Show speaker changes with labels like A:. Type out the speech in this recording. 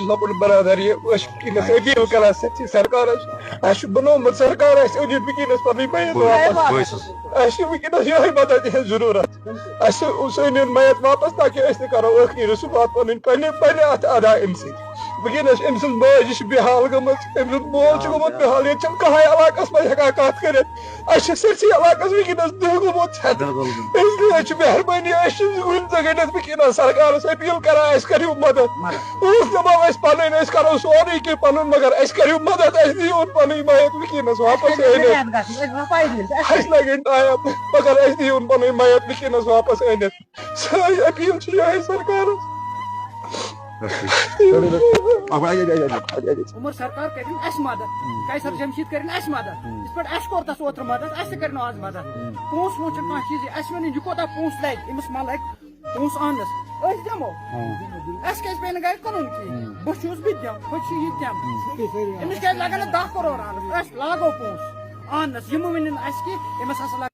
A: لۄکُٹ برادر یہِ أسۍ چھِ وٕنکیٚنس أپیٖل کران سچی سرکارس اَسہِ چھُ بنومُت سرکار اَسہِ أنِتھ وٕنکیٚنس پنٕنۍ میت واپس اَسہِ چھِ وٕنکیٚنس یِہوٚے مدد ہٕنٛز ضروٗرت اَسہِ سٲنۍ أنۍ میت واپس تاکہِ أسۍ تہِ کرو ٲخری رسوٗمات پنٕنۍ پننہِ اتھٕ ادا أمۍ سٕنٛدۍ وٕنکیٚنس أمۍ سٕنٛز ماجہِ چھِ بِحال گٔمٕژ أمۍ سُنٛد مول چھُ گوٚمُت بِحال ییٚتہِ چھُنہٕ کٕہٕنۍ علاقس منٛز ہٮ۪کان کتھ کٔرِتھ اَسہِ چھِ سٲرسٕے علاقس وٕنکیٚنس دٕہ گوٚمُت اِسلیے چھِ مہربٲنی أسۍ چھِ کُنہِ زٔنِس وٕنکیٚنس سرکارس أپیٖل کران اَسہِ کٔرِو مدد أسۍ دپو أسۍ پنٕنۍ أسۍ کرو سورُے کینٛہہ پنُن مگر اَسہِ کٔرِو مدد اَسہِ دِیِو پنٕنۍ میت وٕنکیٚنس واپس أنِتھ اَسہِ لگن ٹایم مگر اَسہِ دِیِو پنٕنۍ میت وٕنکیٚنس واپس أنِتھ سٲنۍ أپیٖل چھِ یِہوٚے سرکارس
B: عمر سرکار کرن اس مدد قیصر جمشید کرن اس مدد اس پہ اس کور تس اوتر مدد اس کرن آز مدد پونس وونس کھانا چیز اس ون یہ کوتا پونس لگ امس ما لگ پونس آنس اس دمو اس کیس پہ گھر کرن کی بہت بت دم بہت یہ دم امس کیا لگان 10 کرور آنس اس لاگو پونس آنس یم ون اس کی امس ہسا